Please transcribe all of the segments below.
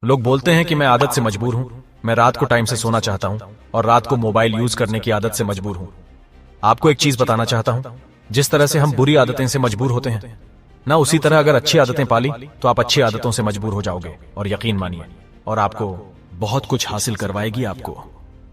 लोग बोलते हैं कि मैं आदत से मजबूर हूं। मैं रात को टाइम से सोना चाहता हूं और रात को मोबाइल यूज करने की आदत से मजबूर हूं। आपको एक चीज बताना चाहता हूं, जिस तरह से हम बुरी आदतें से मजबूर होते हैं ना, उसी तरह अगर अच्छी आदतें पाली तो आप अच्छी आदतों से मजबूर हो जाओगे। और यकीन मानिए, और आपको बहुत कुछ हासिल करवाएगी। आपको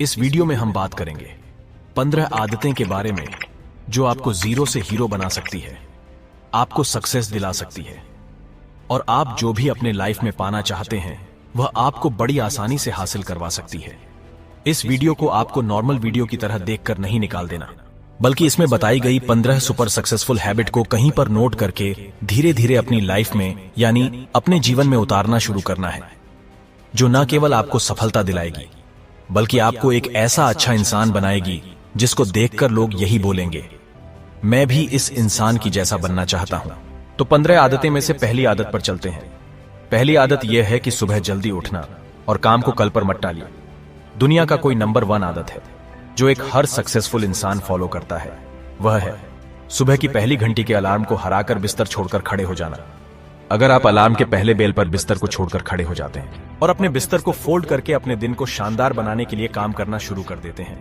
इस वीडियो में हम बात करेंगे 15 आदतें के बारे में जो आपको जीरो से हीरो बना सकती है, आपको सक्सेस दिला सकती है, और आप जो भी अपने लाइफ में पाना चाहते हैं वह आपको बड़ी आसानी से हासिल करवा सकती है। इस वीडियो को आपको नॉर्मल वीडियो की तरह देखकर नहीं निकाल देना, बल्कि इसमें बताई गई 15 सुपर सक्सेसफुल हैबिट को कहीं पर नोट करके धीरे धीरे अपनी लाइफ में यानी अपने जीवन में उतारना शुरू करना है, जो न केवल आपको सफलता दिलाएगी बल्कि आपको एक ऐसा अच्छा इंसान बनाएगी जिसको देखकर लोग यही बोलेंगे, मैं भी इस इंसान की जैसा बनना चाहता हूं। तो 15 आदतें में से पहली आदत पर चलते हैं। पहली आदत यह है कि सुबह जल्दी उठना और काम को कल पर मत टालिए। दुनिया का कोई नंबर 1 आदत है जो एक हर सक्सेसफुल इंसान फॉलो करता है, वह है सुबह की पहली घंटी के अलार्म को हराकर बिस्तर छोड़कर खड़े हो जाना। अगर आप अलार्म के पहले बेल पर बिस्तर को छोड़कर खड़े हो जाते हैं और अपने बिस्तर को फोल्ड करके अपने दिन को शानदार बनाने के लिए काम करना शुरू कर देते हैं,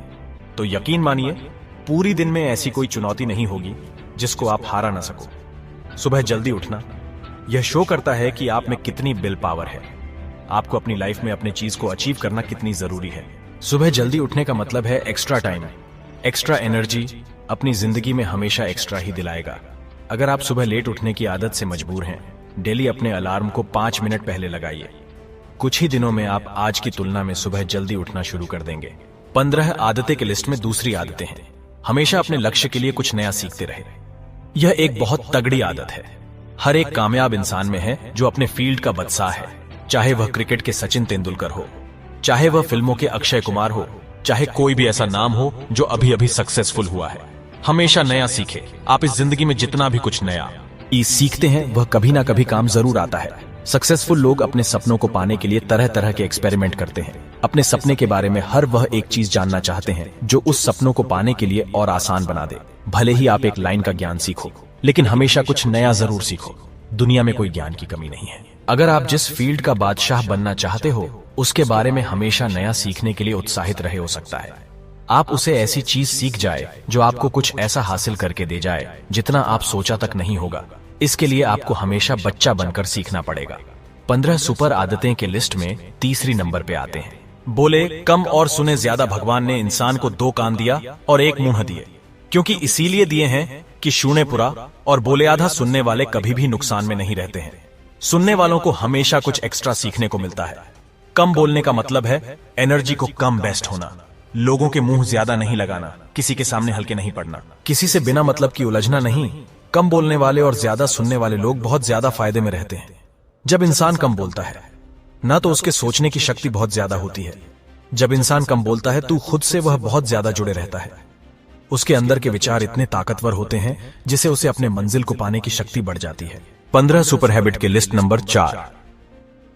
तो यकीन मानिए पूरी दिन में ऐसी कोई चुनौती नहीं होगी जिसको आप हारा ना सको। सुबह जल्दी उठना यह शो करता है कि आप में कितनी विल पावर है, आपको अपनी लाइफ में अपने चीज को अचीव करना कितनी जरूरी है। सुबह जल्दी उठने का मतलब है एक्स्ट्रा टाइम, एक्स्ट्रा एनर्जी अपनी जिंदगी में हमेशा एक्स्ट्रा ही दिलाएगा। अगर आप सुबह लेट उठने की आदत से मजबूर हैं, डेली अपने अलार्म को 5 मिनट पहले लगाइए। कुछ ही दिनों में आप आज की तुलना में सुबह जल्दी उठना शुरू कर देंगे। 15 आदतें की लिस्ट में दूसरी आदतें हैं, हमेशा अपने लक्ष्य के लिए कुछ नया सीखते रहे। यह एक बहुत तगड़ी आदत है, हर एक कामयाब इंसान में है जो अपने फील्ड का बादशाह है। चाहे वह क्रिकेट के सचिन तेंदुलकर हो, चाहे वह फिल्मों के अक्षय कुमार हो, चाहे कोई भी ऐसा नाम हो जो अभी अभी सक्सेसफुल हुआ है। हमेशा नया सीखे। आप इस जिंदगी में जितना भी कुछ नया सीखते हैं वह कभी ना कभी काम जरूर आता है। सक्सेसफुल लोग अपने सपनों को पाने के लिए तरह तरह के एक्सपेरिमेंट करते हैं। अपने सपने के बारे में हर वह एक चीज जानना चाहते हैं जो उस सपनों को पाने के लिए और आसान बना दे। भले ही आप एक लाइन का ज्ञान सीखो, लेकिन हमेशा कुछ नया जरूर सीखो। दुनिया में कोई ज्ञान की कमी नहीं है। अगर आप जिस फील्ड का बादशाह बनना चाहते हो उसके बारे में हमेशा नया सीखने के लिए उत्साहित रहे। हो सकता है आप उसे ऐसी चीज सीख जाए जो आपको कुछ ऐसा हासिल करके दे जाए जितना आप सोचा तक नहीं होगा। इसके लिए आपको हमेशा बच्चा बनकर सीखना पड़ेगा। 15 सुपर आदतें के लिस्ट में तीसरी नंबर पे आते हैं, बोले कम और सुने ज्यादा। भगवान ने इंसान को 2 कान दिया और 1 मुंह दिए, क्योंकि इसीलिए दिए हैं कि सुने पूरा और बोले आधा। सुनने वाले कभी भी नुकसान में नहीं रहते हैं। सुनने वालों को हमेशा कुछ एक्स्ट्रा सीखने को मिलता है। कम बोलने का मतलब है एनर्जी को कम बेस्ट होना, लोगों के मुंह ज्यादा नहीं लगाना, किसी के सामने हल्के नहीं पड़ना, किसी से बिना मतलब की उलझना नहीं। कम बोलने वाले और ज्यादा सुनने वाले लोग बहुत ज्यादा फायदे में रहते हैं। जब इंसान कम बोलता है ना तो उसके सोचने की शक्ति बहुत ज्यादा होती है। जब इंसान कम बोलता है तो खुद से वह बहुत ज्यादा जुड़े रहता है। उसके अंदर के विचार इतने ताकतवर होते हैं जिससे उसे अपने मंजिल को पाने की शक्ति बढ़ जाती है। 15 सुपर हैबिट के लिस्ट नंबर 4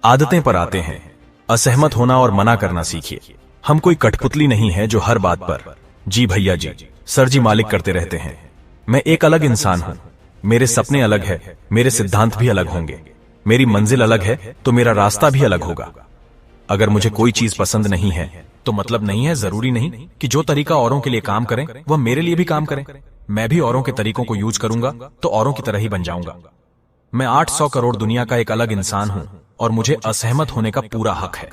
आदतें पर आते हैं। असहमत होना और मना करना सीखिए। हम कोई कठपुतली नहीं है जो हर बात पर जी भैया जी, सर जी मालिक करते रहते हैं। मैं एक अलग इंसान हूं, मेरे सपने अलग है, मेरे सिद्धांत भी अलग होंगे, मेरी मंजिल अलग है तो मेरा रास्ता भी अलग होगा। अगर मुझे कोई चीज पसंद नहीं है तो मतलब नहीं है, जरूरी नहीं कि जो तरीका औरों के लिए काम करें वह मेरे लिए भी काम करें। मैं भी औरों के तरीकों को यूज करूंगा तो औरों की तरह ही बन जाऊंगा। मैं 800 करोड़ दुनिया का एक अलग इंसान हूं और मुझे असहमत होने का पूरा हक है,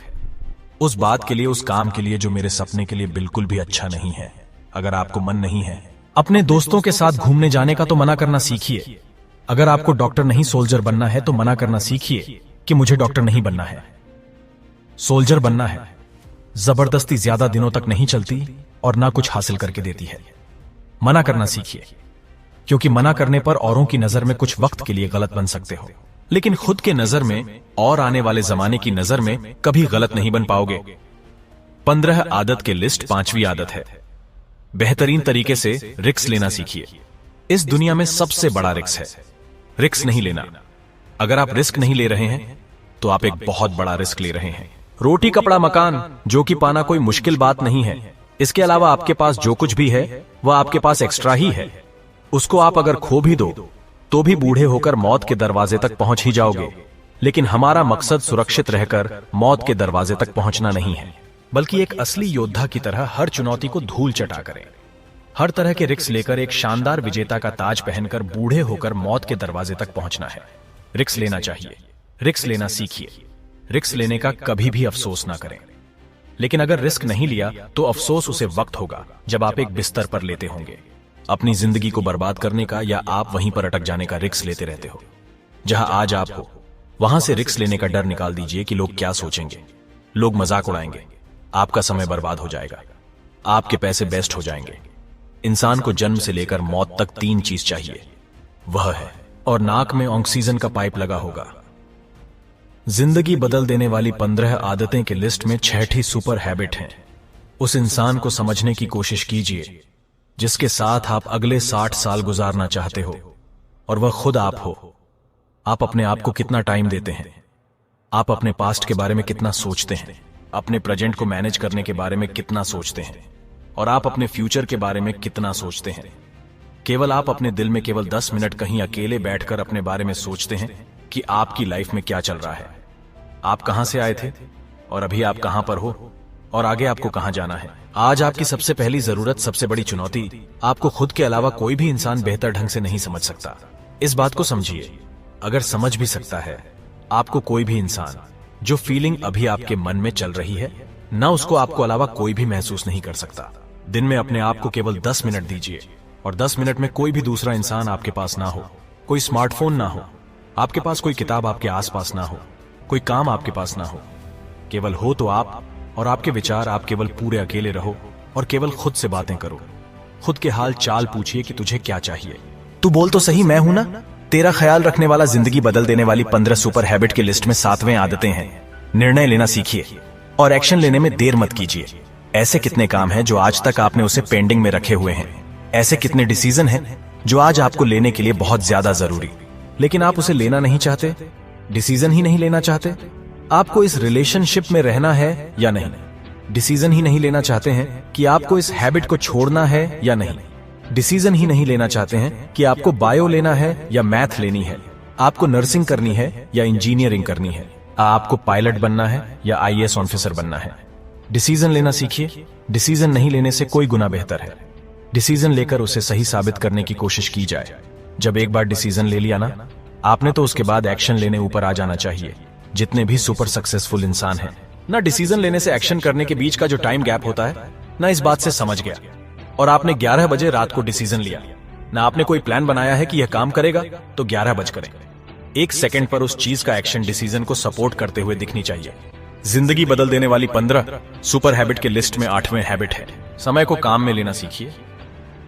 उस बात के लिए, उस काम के लिए जो मेरे सपने के लिए बिल्कुल भी अच्छा नहीं है। अगर आपको मन नहीं है अपने दोस्तों के साथ घूमने जाने का तो मना करना सीखिए। अगर आपको डॉक्टर नहीं सोल्जर बनना है तो मना करना सीखिए कि मुझे डॉक्टर नहीं बनना है, सोल्जर बनना है। जबरदस्ती ज्यादा दिनों तक नहीं चलती और ना कुछ हासिल करके देती है। मना करना सीखिए, क्योंकि मना करने पर औरों की नजर में कुछ वक्त के लिए गलत बन सकते हो, लेकिन खुद के नजर में और आने वाले जमाने की नजर में कभी गलत नहीं बन पाओगे। 15 आदत के लिस्ट 5वीं आदत है, बेहतरीन तरीके से रिस्क लेना सीखिए। इस दुनिया में सबसे बड़ा रिस्क है रिस्क नहीं लेना। अगर आप रिस्क नहीं ले रहे हैं तो आप एक बहुत बड़ा रिस्क ले रहे हैं। रोटी कपड़ा मकान जो कि पाना कोई मुश्किल बात नहीं है। इसके अलावा आपके पास जो कुछ भी है वह आपके पास एक्स्ट्रा ही है। उसको आप अगर खो भी दो तो भी बूढ़े होकर मौत के दरवाजे तक पहुंच ही जाओगे। लेकिन हमारा मकसद सुरक्षित रहकर मौत के दरवाजे तक पहुंचना नहीं है, बल्कि एक असली योद्धा की तरह हर चुनौती को धूल चटा करें। हर तरह के रिस्क लेकर एक शानदार विजेता का ताज पहनकर बूढ़े होकर मौत के दरवाजे तक पहुंचना है। रिस्क लेना चाहिए, रिस्क लेना सीखिए, रिस्क लेने का कभी भी अफसोस ना करें। लेकिन अगर रिस्क नहीं लिया तो अफसोस उसे वक्त होगा जब आप एक बिस्तर पर लेते होंगे। अपनी जिंदगी को बर्बाद करने का या आप वहीं पर अटक जाने का रिस्क लेते रहते हो। जहां आज आप हो वहां से रिस्क लेने का डर निकाल दीजिए कि लोग क्या सोचेंगे। लोग मजाक उड़ाएंगे, आपका समय बर्बाद हो जाएगा, आपके पैसे वेस्ट हो जाएंगे। इंसान को जन्म से लेकर मौत तक 3 चीज चाहिए, वह है और नाक में ऑक्सीजन का पाइप लगा होगा। जिंदगी बदल देने वाली 15 आदतें की लिस्ट में 6ठी सुपर हैबिट है। उस इंसान को समझने की कोशिश कीजिए जिसके साथ आप अगले 60 साल गुजारना चाहते हो, और वह खुद आप हो। आप अपने आप को कितना टाइम देते हैं, आप अपने पास्ट के बारे में कितना सोचते हैं, अपने प्रेजेंट को मैनेज करने के बारे में कितना सोचते हैं, और आप अपने फ्यूचर के बारे में कितना सोचते हैं। केवल आप अपने दिल में केवल 10 मिनट कहीं अकेले बैठकर अपने बारे में सोचते हैं कि आपकी लाइफ में क्या चल रहा है, आप कहां से आए थे और अभी आप कहां पर हो और आगे आपको कहां जाना है। आज आपकी सबसे पहली जरूरत, सबसे बड़ी चुनौती आपको खुद के अलावा कोई भी इंसान बेहतर ढंग से नहीं समझ सकता। इस बात को समझिए, अगर समझ भी सकता है आपको कोई भी इंसान, जो फीलिंग अभी आपके मन में चल रही है ना, उसको आपको अलावा कोई भी महसूस नहीं कर सकता। दिन में अपने आप को केवल 10 मिनट दीजिए, और 10 मिनट में कोई भी दूसरा इंसान आपके पास ना हो, कोई स्मार्टफोन ना हो, आपके पास कोई किताब आपके आसपास ना हो, कोई काम आपके पास ना हो। केवल हो तो आप और आपके विचार। आप केवल पूरे अकेले रहो और केवल खुद से बातें करो। खुद के हाल चाल पूछिए कि तुझे क्या चाहिए। तू बोल तो सही, मैं हूं ना। तेरा ख्याल रखने वाला जिंदगी बदल देने वाली 15 सुपर हैबिट की लिस्ट में 7वें आदतें हैं। निर्णय लेना सीखिए और एक्शन लेने में देर मत कीजिए। ऐसे कितने काम हैं जो आज तक आपने उसे पेंडिंग में रखे हुए हैं। ऐसे कितने डिसीजन हैं जो आज आपको लेने के लिए बहुत ज्यादा जरूरी, लेकिन आप उसे लेना नहीं चाहते, डिसीजन ही नहीं लेना चाहते। आपको इस रिलेशनशिप में रहना है या नहीं, डिसीजन ही नहीं लेना चाहते हैं कि आपको इस हैबिट को छोड़ना है या नहीं, डिसीजन ही नहीं लेना चाहते हैं कि आपको बायो लेना है या मैथ लेनी है, आपको नर्सिंग करनी है या इंजीनियरिंग करनी है, आपको पायलट बनना है या आईएएस ऑफिसर बनना है। डिसीजन लेना सीखिए। डिसीजन नहीं लेने से कोई गुना बेहतर है। डिसीजन लेकर उसे सही साबित करने की कोशिश की जाए। जब एक बार डिसीजन ले लिया ना आपने, तो उसके बाद एक्शन लेने ऊपर आ जाना चाहिए। जितने भी सुपर सक्सेसफुल इंसान हैं ना, डिसीजन लेने से एक्शन करने के बीच का जो टाइम गैप होता है ना, इस बात से समझ गया। और आपने 11 बजे रात को डिसीजन लिया ना, आपने कोई प्लान बनाया है कि यह काम करेगा तो 11 बज करें। 1 सेकंड पर उस चीज का एक्शन डिसीजन को सपोर्ट करते हुए दिखनी चाहिए। जिंदगी बदल देने वाली 15 सुपर हैबिट के लिस्ट में 8वें हैबिट है, समय को काम में लेना सीखिए।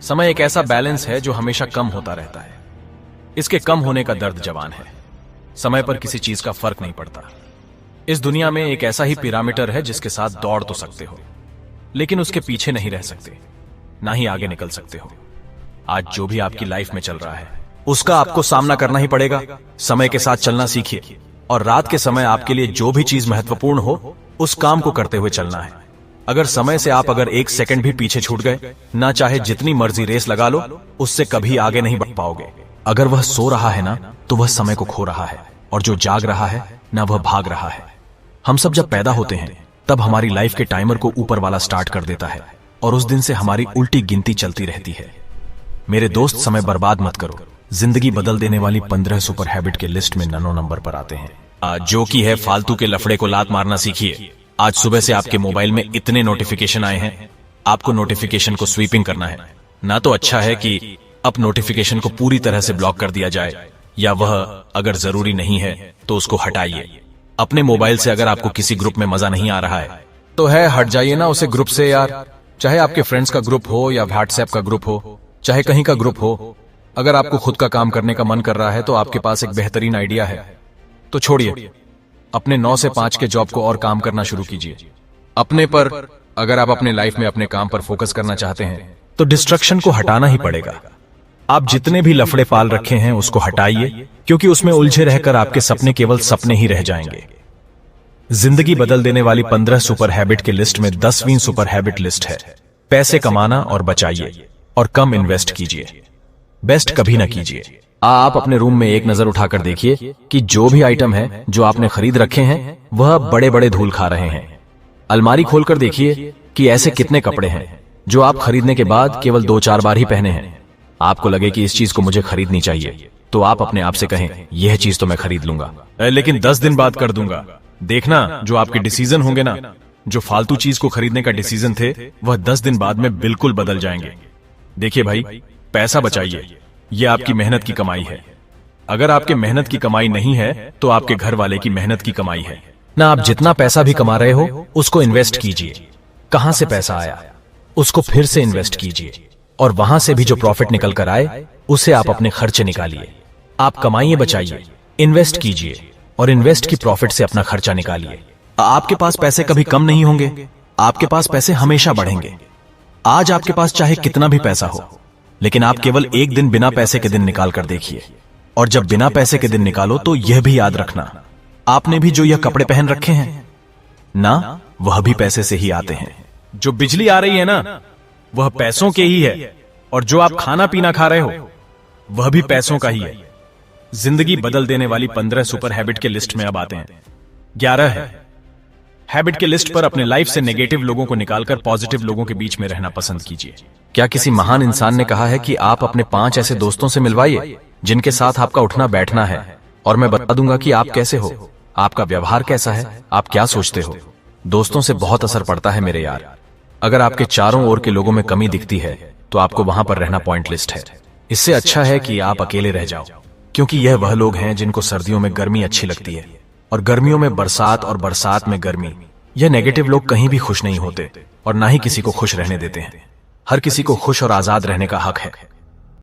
समय एक ऐसा बैलेंस है जो हमेशा कम होता रहता है। इसके कम होने का दर्द जवान है। समय पर किसी चीज का फर्क नहीं पड़ता। इस दुनिया में एक ऐसा ही पिरामीटर है जिसके साथ दौड़ तो सकते हो, लेकिन उसके पीछे नहीं रह सकते, ना ही आगे निकल सकते हो। आज जो भी आपकी लाइफ में चल रहा है उसका आपको सामना करना ही पड़ेगा। समय के साथ चलना सीखिए और रात के समय आपके लिए जो भी चीज महत्वपूर्ण हो उस काम को करते हुए चलना है। अगर समय से आप अगर 1 सेकंड भी पीछे छूट गए ना, चाहे जितनी मर्जी रेस लगा लो, उससे कभी आगे नहीं बढ़ पाओगे। अगर वह सो रहा है ना, तो वह समय को खो रहा है, और जो जाग रहा है ना, वह भाग रहा है। हम सब जब पैदा होते हैं तब हमारी लाइफ के टाइमर को ऊपर वाला स्टार्ट कर देता है, और उस दिन से हमारी उल्टी गिनती चलती रहती है। मेरे दोस्त, समय बर्बाद मत करो। जिंदगी बदल देने वाली 15 सुपर हैबिट के लिस्ट में 9 नंबर पर आते हैं जो कि है फालतू के लफड़े को लात मारना सीखिए। आज सुबह से आपके मोबाइल में इतने नोटिफिकेशन आए हैं, आपको नोटिफिकेशन को स्वीपिंग करना है ना। तो अच्छा है कि अब नोटिफिकेशन को पूरी तरह से ब्लॉक कर दिया जाए, या वह अगर जरूरी नहीं है तो उसको हटाइए। अपने मोबाइल से अगर आपको किसी ग्रुप में मजा नहीं आ रहा है तो हट जाइए ना उसे ग्रुप से यार। चाहे आपके फ्रेंड्स का ग्रुप हो या व्हाट्सएप का ग्रुप हो, चाहे कहीं का ग्रुप हो। अगर आपको खुद का काम करने का मन कर रहा है तो आपके पास एक बेहतरीन आइडिया है, तो छोड़िए अपने 9 से 5 के जॉब को और काम करना शुरू कीजिए अपने पर। अगर आप अपने लाइफ में अपने काम पर फोकस करना चाहते हैं तो डिस्ट्रक्शन को हटाना ही पड़ेगा। आप जितने भी लफड़े पाल रखे हैं उसको हटाइए, क्योंकि उसमें उलझे रहकर आपके सपने केवल सपने ही रह जाएंगे। जिंदगी बदल देने वाली 15 सुपर हैबिट की लिस्ट में 10वीं सुपर हैबिट लिस्ट है, पैसे कमाना और बचाइए और कम इन्वेस्ट कीजिए। बेस्ट कभी ना कीजिए, आप अपने रूम में एक नजर उठाकर देखिए कि जो भी आइटम है जो आपने खरीद रखे हैं वह बड़े बड़े धूल खा रहे हैं। अलमारी खोलकर देखिए कि ऐसे कितने कपड़े हैं जो आप खरीदने के बाद केवल 2-4 बार ही पहने हैं। आपको लगे कि इस चीज को मुझे खरीदनी चाहिए तो आप अपने आप से कहें यह चीज तो मैं खरीद लूंगा, लेकिन 10 दिन बाद कर दूंगा। देखना जो आपके डिसीजन होंगे ना, जो फालतू चीज को खरीदने का डिसीजन थे वह 10 दिन बाद में बिल्कुल बदल जाएंगे। देखिए भाई, पैसा बचाइए, यह आपकी मेहनत की कमाई है। अगर आपके मेहनत की कमाई नहीं है तो आपके घर वाले की मेहनत की कमाई है ना। आप जितना पैसा भी कमा रहे हो उसको इन्वेस्ट कीजिए। कहां से पैसा आया उसको फिर से इन्वेस्ट कीजिए और वहां से भी जो प्रॉफिट निकल कर आए उसे आप अपने खर्चे निकालिए। आप कमाइए, बचाइए, इन्वेस्ट कीजिए और इन्वेस्ट की प्रॉफिट से अपना खर्चा निकालिए। आपके पास पैसे कभी कम नहीं होंगे, आपके पास पैसे हमेशा बढ़ेंगे। आज आपके पास चाहे कितना भी पैसा हो, लेकिन आप केवल एक दिन बिना पैसे के दिन निकाल कर देखिए, और जब बिना पैसे के दिन निकालो तो यह भी याद रखना, आपने भी जो यह कपड़े पहन रखे हैं ना, वह भी पैसे से ही आते हैं। जो बिजली आ रही है ना, वह पैसों के ही है, और जो आप खाना पीना खा रहे हो वह भी पैसों का ही है। जिंदगी बदल देने वाली 15 सुपर हैबिट के लिस्ट में अब आते हैं 11 है। हैबिट के लिस्ट पर अपने लाइफ से नेगेटिव लोगों को निकालकर पॉजिटिव लोगों के बीच में रहना पसंद कीजिए। क्या किसी महान इंसान ने कहा है कि आप अपने 5 ऐसे दोस्तों से मिलवाइए जिनके साथ आपका उठना बैठना है, और मैं बता दूंगा कि आप कैसे हो, आपका व्यवहार कैसा है, आप क्या सोचते हो। दोस्तों से बहुत असर पड़ता है मेरे यार। अगर आपके चारों ओर के लोगों में कमी दिखती है तो आपको वहां पर रहना पॉइंट लिस्ट है। इससे अच्छा है कि आप अकेले रह जाओ, क्योंकि यह वह लोग हैं जिनको सर्दियों में गर्मी अच्छी लगती है और गर्मियों में बरसात और बरसात में गर्मी। यह नेगेटिव लोग कहीं भी खुश नहीं होते और ना ही किसी को खुश रहने देते हैं। हर किसी को खुश और आजाद रहने का हक है।